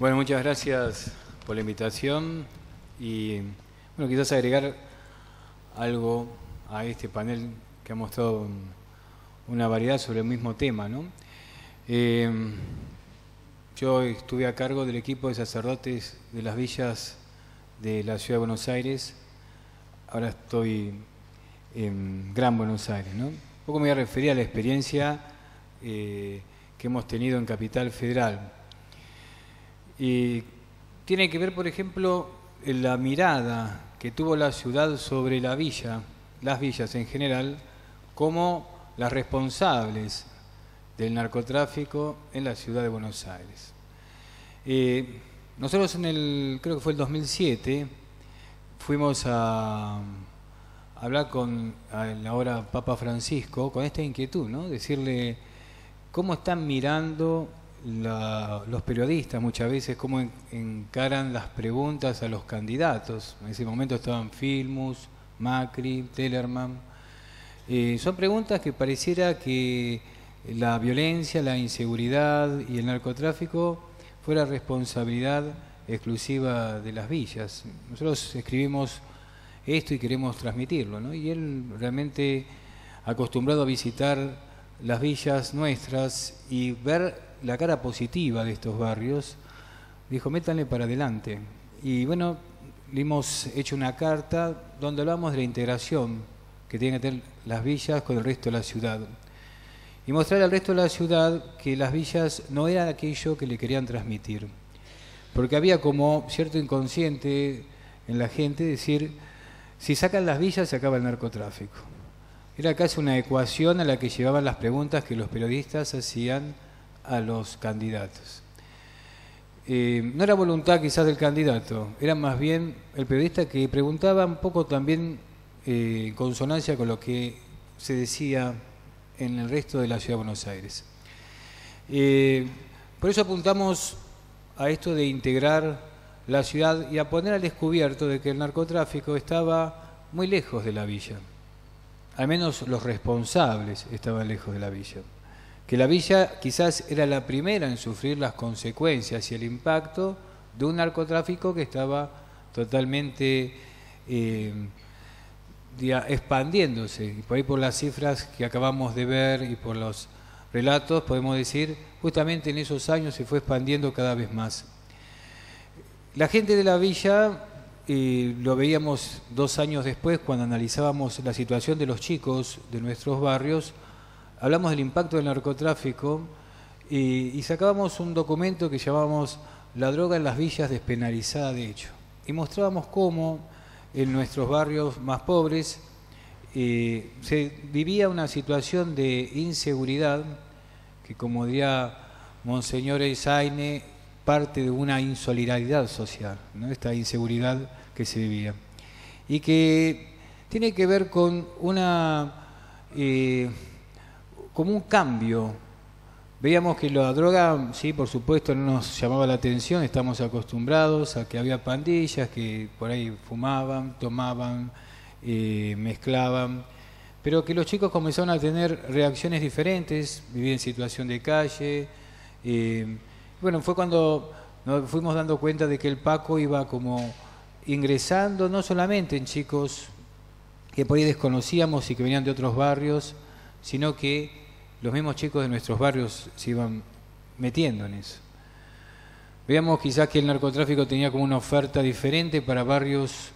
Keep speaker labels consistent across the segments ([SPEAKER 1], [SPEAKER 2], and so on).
[SPEAKER 1] Bueno, muchas gracias por la invitación y bueno, quizás agregar algo a este panel que ha mostrado una variedad sobre el mismo tema, ¿no? Eh, yo estuve a cargo del equipo de sacerdotes de las villas de la Ciudad de Buenos Aires. Ahora estoy en Gran Buenos Aires, ¿no? Un poco me voy a referir a la experiencia que hemos tenido en Capital Federal. Y tiene que ver, por ejemplo, en la mirada que tuvo la ciudad sobre la villa, las villas en general, como las responsables del narcotráfico en la ciudad de Buenos Aires. Nosotros creo que fue el 2007, fuimos a hablar con el ahora Papa Francisco con esta inquietud, ¿no? Decirle cómo están mirando los periodistas muchas veces, cómo encaran las preguntas a los candidatos. En ese momento estaban Filmus, Macri, Tellerman. Son preguntas que pareciera que la violencia, la inseguridad y el narcotráfico fuera responsabilidad exclusiva de las villas. Nosotros escribimos esto y queremos transmitirlo, ¿no? Y él realmente, acostumbrado a visitar las villas nuestras y ver la cara positiva de estos barrios, dijo, métanle para adelante. Y bueno, le hemos hecho una carta donde hablamos de la integración que tienen que tener las villas con el resto de la ciudad. Y mostrar al resto de la ciudad que las villas no eran aquello que le querían transmitir. Porque había como cierto inconsciente en la gente decir, si sacan las villas se acaba el narcotráfico. Era casi una ecuación a la que llevaban las preguntas que los periodistas hacían a los candidatos. No era voluntad quizás del candidato, era más bien el periodista que preguntaba un poco también en consonancia con lo que se decía en el resto de la Ciudad de Buenos Aires. Por eso apuntamos a esto de integrar la ciudad y a poner al descubierto de que el narcotráfico estaba muy lejos de la villa. Al menos los responsables estaban lejos de la villa. Que la villa quizás era la primera en sufrir las consecuencias y el impacto de un narcotráfico que estaba totalmente expandiéndose. Y por ahí, por las cifras que acabamos de ver y por los relatos, podemos decir, justamente en esos años se fue expandiendo cada vez más. La gente de la villa, lo veíamos 2 años después cuando analizábamos la situación de los chicos de nuestros barrios, hablamos del impacto del narcotráfico y sacábamos un documento que llamábamos La droga en las villas despenalizada de hecho. Y mostrábamos cómo en nuestros barrios más pobres se vivía una situación de inseguridad que, como diría Monseñor Esaine, parte de una insolidaridad social, ¿no? Esta inseguridad que se vivía. Y que tiene que ver con como un cambio. Veíamos que la droga, sí, por supuesto, no nos llamaba la atención, estamos acostumbrados a que había pandillas que por ahí fumaban, tomaban, mezclaban, pero que los chicos comenzaron a tener reacciones diferentes, vivían en situación de calle. Bueno, fue cuando nos fuimos dando cuenta de que el Paco iba como ingresando no solamente en chicos que por ahí desconocíamos y que venían de otros barrios, sino que los mismos chicos de nuestros barrios se iban metiendo en eso. Veíamos quizás que el narcotráfico tenía como una oferta diferente para barrios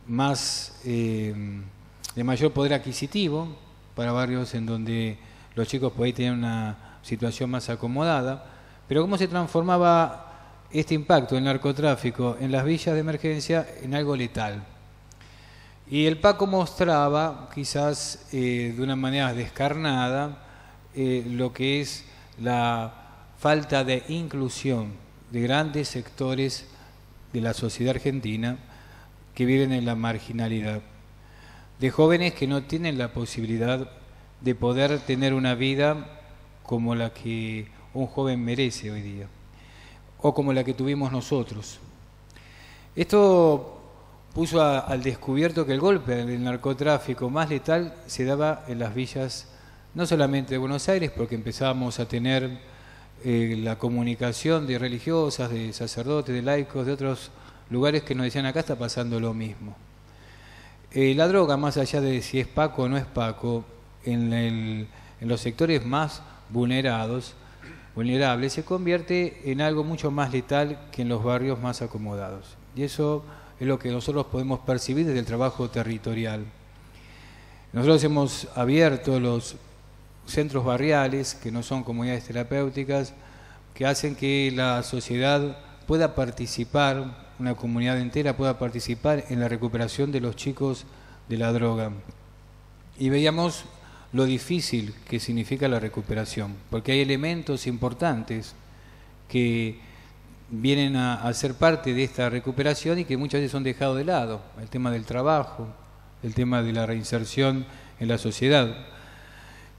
[SPEAKER 1] más de mayor poder adquisitivo, para barrios en donde los chicos por ahí tenían una situación más acomodada, pero cómo se transformaba este impacto del narcotráfico en las villas de emergencia en algo letal. Y el Paco mostraba, quizás de una manera descarnada, lo que es la falta de inclusión de grandes sectores de la sociedad argentina que viven en la marginalidad, de jóvenes que no tienen la posibilidad de poder tener una vida como la que un joven merece hoy día, o como la que tuvimos nosotros. Esto puso al descubierto que el golpe del narcotráfico más letal se daba en las villas, no solamente de Buenos Aires, porque empezábamos a tener la comunicación de religiosas, de sacerdotes, de laicos, de otros lugares que nos decían acá está pasando lo mismo. La droga, más allá de si es Paco o no es Paco, en los sectores más vulnerables, se convierte en algo mucho más letal que en los barrios más acomodados. Y eso es lo que nosotros podemos percibir desde el trabajo territorial. Nosotros hemos abierto los centros barriales, que no son comunidades terapéuticas, que hacen que la sociedad pueda participar, una comunidad entera pueda participar en la recuperación de los chicos de la droga. Y veíamos lo difícil que significa la recuperación, porque hay elementos importantes que vienen a ser parte de esta recuperación y que muchas veces son dejados de lado. El tema del trabajo, el tema de la reinserción en la sociedad.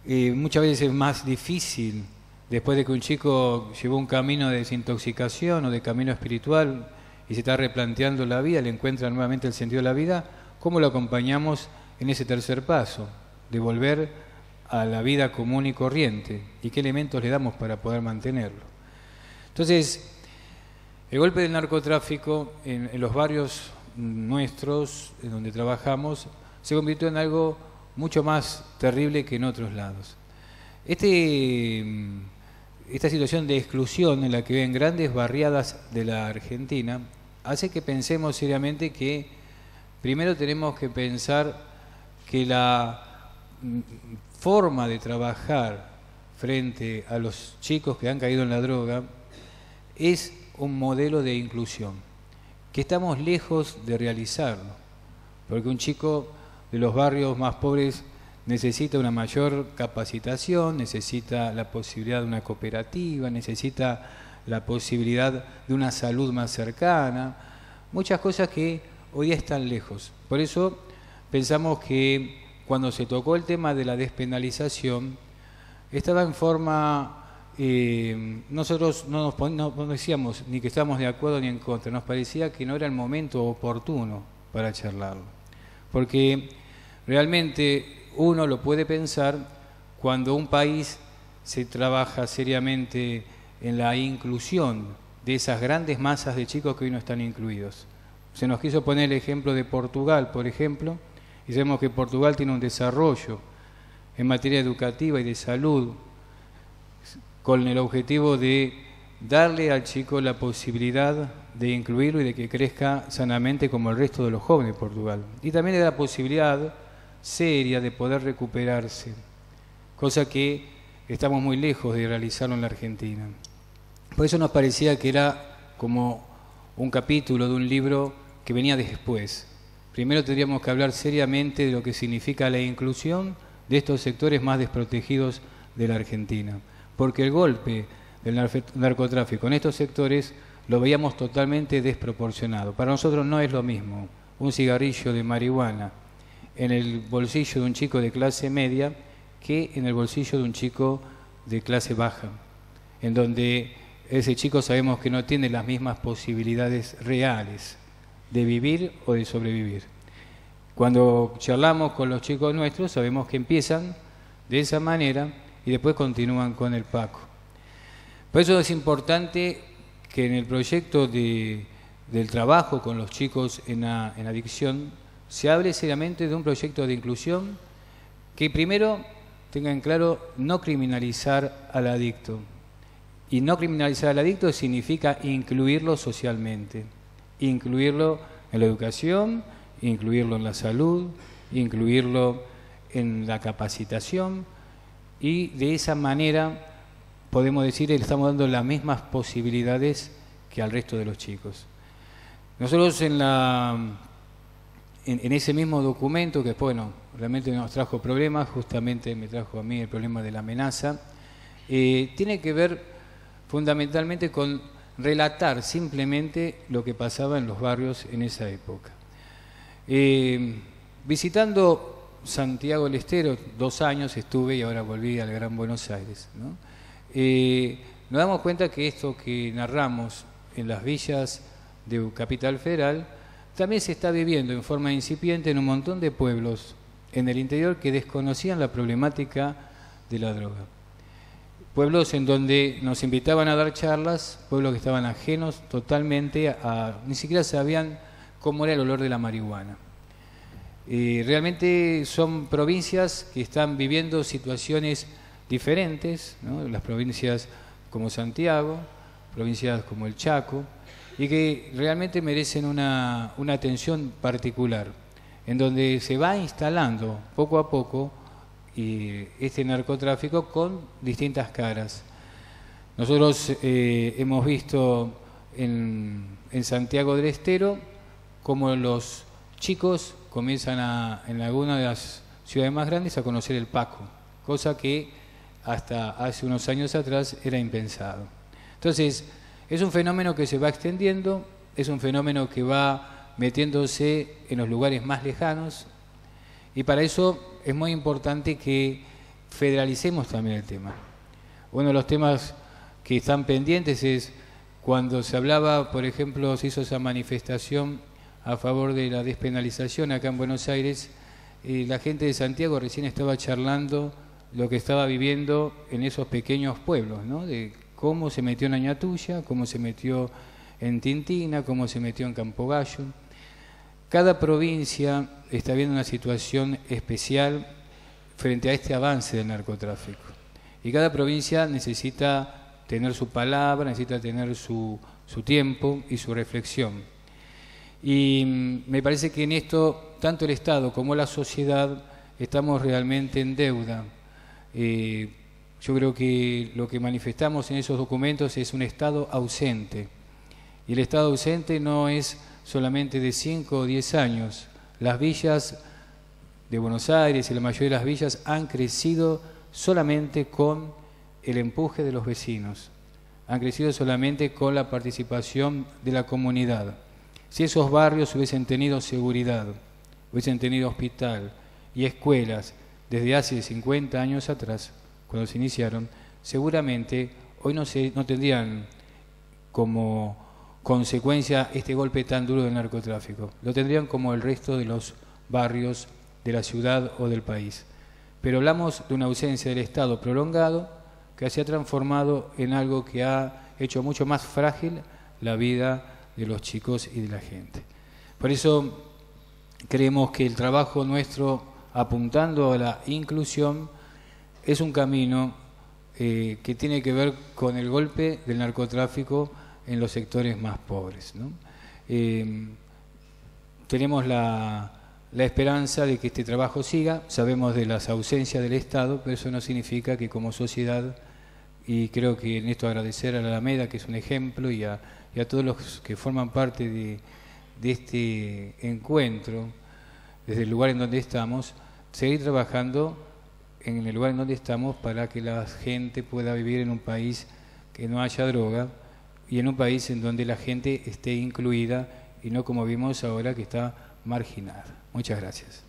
[SPEAKER 1] Muchas veces es más difícil, después de que un chico llevó un camino de desintoxicación o de camino espiritual y se está replanteando la vida, le encuentra nuevamente el sentido de la vida, ¿cómo lo acompañamos en ese tercer paso? De volver a la vida común y corriente, y qué elementos le damos para poder mantenerlo. Entonces, el golpe del narcotráfico en los barrios nuestros, en donde trabajamos, se convirtió en algo mucho más terrible que en otros lados. Esta situación de exclusión en la que ven grandes barriadas de la Argentina hace que pensemos seriamente que primero tenemos que pensar que la forma de trabajar frente a los chicos que han caído en la droga es un modelo de inclusión, que estamos lejos de realizarlo, porque un chico de los barrios más pobres necesita una mayor capacitación, necesita la posibilidad de una cooperativa, necesita la posibilidad de una salud más cercana, muchas cosas que hoy día están lejos. Por eso pensamos que cuando se tocó el tema de la despenalización, estaba en forma, nosotros no decíamos ni que estábamos de acuerdo ni en contra, nos parecía que no era el momento oportuno para charlarlo, porque realmente uno lo puede pensar cuando un país se trabaja seriamente en la inclusión de esas grandes masas de chicos que hoy no están incluidos. Se nos quiso poner el ejemplo de Portugal, por ejemplo, y sabemos que Portugal tiene un desarrollo en materia educativa y de salud con el objetivo de darle al chico la posibilidad de incluirlo y de que crezca sanamente como el resto de los jóvenes de Portugal. Y también le da la posibilidad seria de poder recuperarse, cosa que estamos muy lejos de realizarlo en la Argentina. Por eso nos parecía que era como un capítulo de un libro que venía después. Primero tendríamos que hablar seriamente de lo que significa la inclusión de estos sectores más desprotegidos de la Argentina, porque el golpe del narcotráfico en estos sectores lo veíamos totalmente desproporcionado. Para nosotros no es lo mismo un cigarrillo de marihuana en el bolsillo de un chico de clase media que en el bolsillo de un chico de clase baja, en donde ese chico sabemos que no tiene las mismas posibilidades reales de vivir o de sobrevivir. Cuando charlamos con los chicos nuestros sabemos que empiezan de esa manera y después continúan con el Paco. Por eso es importante que en el proyecto del trabajo con los chicos en adicción se hable seriamente de un proyecto de inclusión que primero tenga en claro no criminalizar al adicto. Y no criminalizar al adicto significa incluirlo socialmente, incluirlo en la educación, incluirlo en la salud, incluirlo en la capacitación, y de esa manera podemos decir que le estamos dando las mismas posibilidades que al resto de los chicos. Nosotros en ese mismo documento, que bueno, realmente nos trajo problemas, justamente me trajo a mí el problema de la amenaza, tiene que ver fundamentalmente con relatar simplemente lo que pasaba en los barrios en esa época. Visitando Santiago del Estero, 2 años estuve y ahora volví al Gran Buenos Aires, ¿no? Nos damos cuenta que esto que narramos en las villas de Capital Federal también se está viviendo en forma incipiente en un montón de pueblos en el interior que desconocían la problemática de la droga. pueblos en donde nos invitaban a dar charlas, pueblos que estaban ajenos totalmente ni siquiera sabían cómo era el olor de la marihuana. Realmente son provincias que están viviendo situaciones diferentes, ¿no? Las provincias como Santiago, provincias como el Chaco, y que realmente merecen una atención particular, en donde se va instalando poco a poco este narcotráfico con distintas caras. Nosotros hemos visto en Santiago del Estero cómo los chicos comienzan en alguna de las ciudades más grandes a conocer el Paco, cosa que hasta hace unos años atrás era impensado. Entonces, es un fenómeno que se va extendiendo, es un fenómeno que va metiéndose en los lugares más lejanos, y para eso es muy importante que federalicemos también el tema. Uno de los temas que están pendientes es cuando se hablaba, por ejemplo, se hizo esa manifestación a favor de la despenalización acá en Buenos Aires, la gente de Santiago recién estaba charlando lo que estaba viviendo en esos pequeños pueblos, ¿no? De cómo se metió en Añatuya, cómo se metió en Tintina, cómo se metió en Campogallo. Cada provincia está viendo una situación especial frente a este avance del narcotráfico. Y cada provincia necesita tener su palabra, necesita tener su tiempo y su reflexión. Y me parece que en esto, tanto el Estado como la sociedad, estamos realmente en deuda. Yo creo que lo que manifestamos en esos documentos es un Estado ausente. Y el Estado ausente no es solamente de 5 o 10 años. Las villas de Buenos Aires y la mayoría de las villas han crecido solamente con el empuje de los vecinos. Han crecido solamente con la participación de la comunidad. Si esos barrios hubiesen tenido seguridad, hubiesen tenido hospital y escuelas desde hace 50 años atrás, cuando se iniciaron, seguramente hoy no tendrían como consecuencia este golpe tan duro del narcotráfico. Lo tendrían como el resto de los barrios de la ciudad o del país. Pero hablamos de una ausencia del Estado prolongado que se ha transformado en algo que ha hecho mucho más frágil la vida de los chicos y de la gente. Por eso creemos que el trabajo nuestro apuntando a la inclusión es un camino que tiene que ver con el golpe del narcotráfico en los sectores más pobres, ¿no? Tenemos la esperanza de que este trabajo siga, sabemos de las ausencias del Estado, pero eso no significa que como sociedad, y creo que en esto agradecer a la Alameda, que es un ejemplo, y a todos los que forman parte de este encuentro, desde el lugar en donde estamos, seguir trabajando en el lugar en donde estamos para que la gente pueda vivir en un país que no haya droga y en un país en donde la gente esté incluida y no como vimos ahora que está marginada. Muchas gracias.